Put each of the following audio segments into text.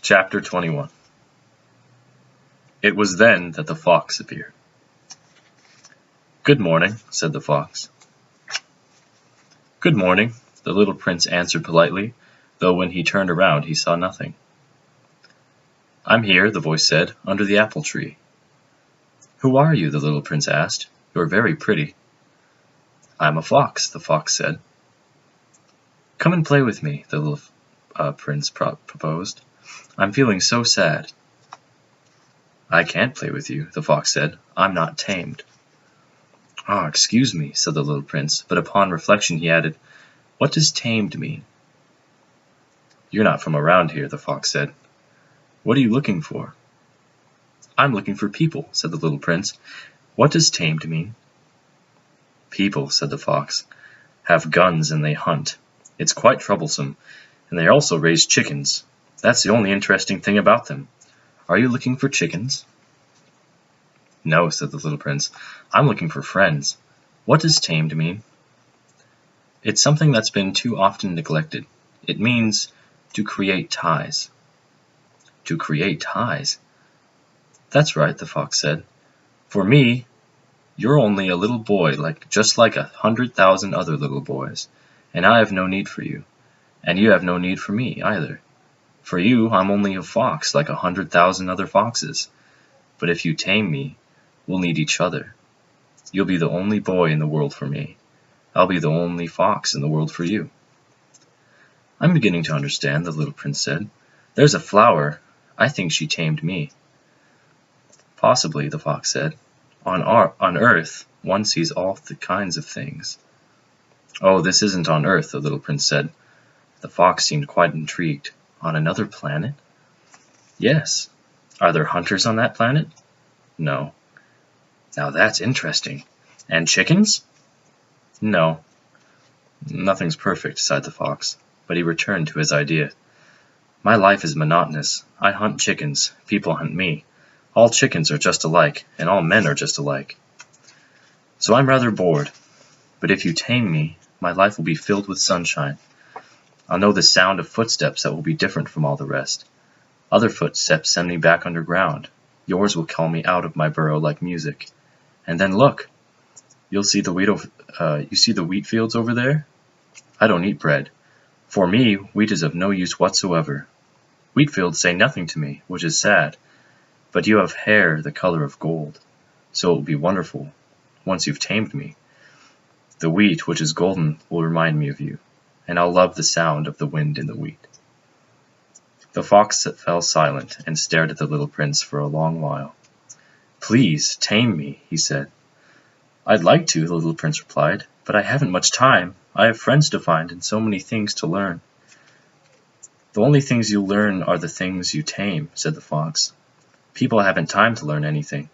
Chapter 21. It was then that the fox appeared. "Good morning," said the fox. "Good morning," the little prince answered politely, though when he turned around he saw nothing. "I'm here," the voice said, "under the apple tree." "Who are you?" the little prince asked. "You're very pretty." "I'm a fox," the fox said. "Come and play with me," the little prince proposed. "I'm feeling so sad." "I can't play with you," the fox said. "I'm not tamed." "Ah, excuse me," said the little prince, but upon reflection he added, "What does tamed mean?" "You're not from around here," the fox said. "What are you looking for?" "I'm looking for people," said the little prince. "What does tamed mean?" "People," said the fox, "have guns and they hunt. It's quite troublesome, and they also raise chickens. That's the only interesting thing about them. Are you looking for chickens?" "No," said the little prince. "I'm looking for friends. What does tamed mean?" "It's something that's been too often neglected. It means to create ties." "To create ties?" "That's right," the fox said. "For me, you're only a little boy just like 100,000 other little boys, and I have no need for you, and you have no need for me either. For you, I'm only a fox like 100,000 other foxes. But if you tame me, we'll need each other. You'll be the only boy in the world for me. I'll be the only fox in the world for you." "I'm beginning to understand," the little prince said. "There's a flower. I think she tamed me." "Possibly," the fox said. On Earth, one sees all kinds of things." "Oh, this isn't on Earth," the little prince said. The fox seemed quite intrigued. "On another planet?" "Yes." "Are there hunters on that planet?" "No." "Now that's interesting. And chickens?" "No." "Nothing's perfect," sighed the fox, but he returned to his idea. "My life is monotonous. I hunt chickens. People hunt me. All chickens are just alike, and all men are just alike. So I'm rather bored. But if you tame me, my life will be filled with sunshine. I'll know the sound of footsteps that will be different from all the rest. Other footsteps send me back underground. Yours will call me out of my burrow like music. And then look! You see the wheat fields over there? I don't eat bread. For me, wheat is of no use whatsoever. Wheat fields say nothing to me, which is sad. But you have hair the color of gold, so it will be wonderful, once you've tamed me. The wheat, which is golden, will remind me of you, and I'll love the sound of the wind in the wheat." The fox fell silent and stared at the little prince for a long while. "Please, tame me," he said. "I'd like to," the little prince replied, "but I haven't much time. I have friends to find and so many things to learn." "The only things you'll learn are the things you tame," said the fox. "People haven't time to learn anything.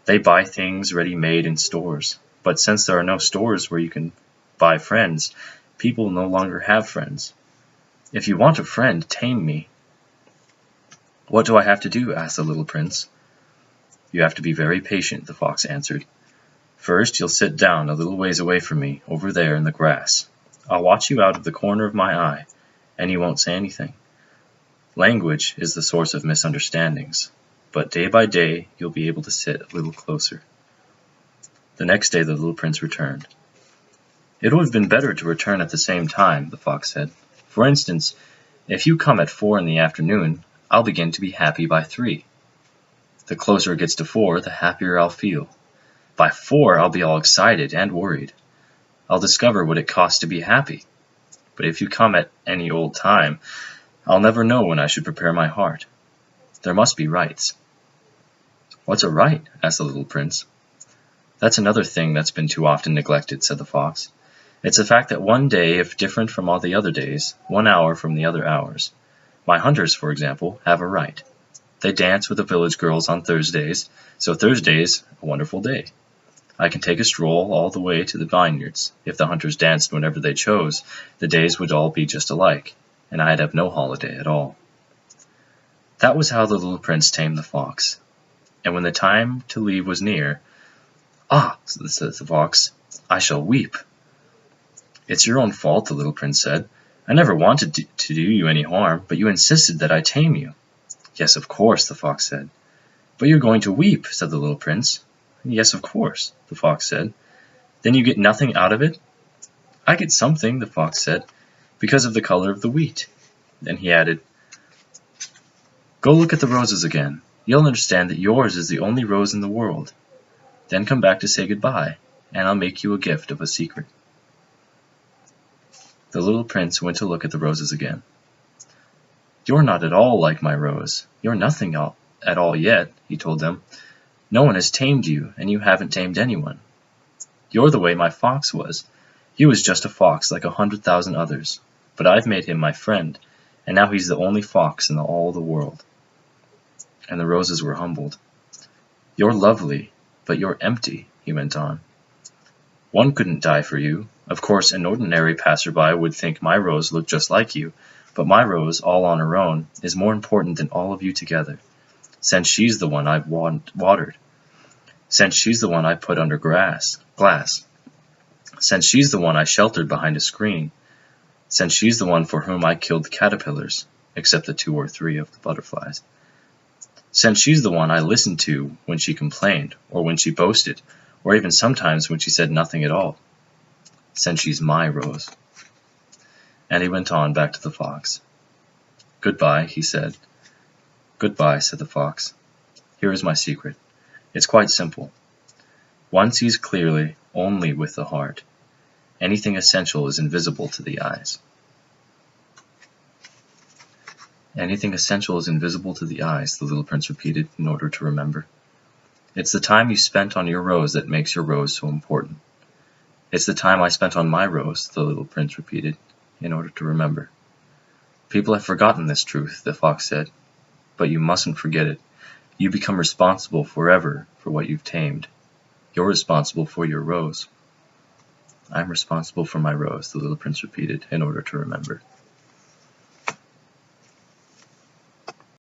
They buy things ready-made in stores, but since there are no stores where you can buy friends, people no longer have friends. If you want a friend, tame me." "What do I have to do?" asked the little prince. "You have to be very patient," the fox answered. "First, you'll sit down a little ways away from me, over there in the grass. I'll watch you out of the corner of my eye, and you won't say anything. Language is the source of misunderstandings, but day by day you'll be able to sit a little closer." The next day the little prince returned. "It would have been better to return at the same time," the fox said. "For instance, if you come at 4 in the afternoon, I'll begin to be happy by 3. The closer it gets to 4, the happier I'll feel. By 4, I'll be all excited and worried. I'll discover what it costs to be happy. But if you come at any old time, I'll never know when I should prepare my heart. There must be rights." "What's a right?" asked the little prince. "That's another thing that's been too often neglected," said the fox. "It's the fact that one day is different from all the other days, 1 hour from the other hours. My hunters, for example, have a right. They dance with the village girls on Thursdays, so Thursday's a wonderful day. I can take a stroll all the way to the vineyards. If the hunters danced whenever they chose, the days would all be just alike, and I'd have no holiday at all." That was how the little prince tamed the fox. And when the time to leave was near, "Ah," said the fox, "I shall weep." "It's your own fault," the little prince said. "I never wanted to do you any harm, but you insisted that I tame you." Yes, of course, the fox said. But you're going to weep, said the little prince. Yes, of course, the fox said. Then you get nothing out of it? I get something, the fox said, because of the color of the wheat. Then he added, Go look at the roses again. You'll understand that yours is the only rose in the world. Then come back to say goodbye, and I'll make you a gift of a secret. The little prince went to look at the roses again. You're not at all like my rose. You're nothing at all yet, he told them. No one has tamed you, and you haven't tamed anyone. You're the way my fox was. He was just a fox like 100,000 others, but I've made him my friend, and now he's the only fox in all the world. And the roses were humbled. You're lovely, but you're empty, he went on. One couldn't die for you. Of course, an ordinary passerby would think my rose looked just like you, but my rose, all on her own, is more important than all of you together, since she's the one I've watered, since she's the one I put under glass, since she's the one I sheltered behind a screen, since she's the one for whom I killed the caterpillars, except the 2 or 3 of the butterflies, since she's the one I listened to when she complained, or when she boasted, or even sometimes when she said nothing at all, since she's my rose. And he went on back to the fox. Goodbye, he said. Goodbye, said the fox. Here is my secret. It's quite simple. One sees clearly only with the heart. Anything essential is invisible to the eyes. Anything essential is invisible to the eyes, the little prince repeated in order to remember. It's the time you spent on your rose that makes your rose so important. It's the time I spent on my rose, the little prince repeated, in order to remember. People have forgotten this truth, the fox said, but you mustn't forget it. You become responsible forever for what you've tamed. You're responsible for your rose. I'm responsible for my rose, the little prince repeated, in order to remember.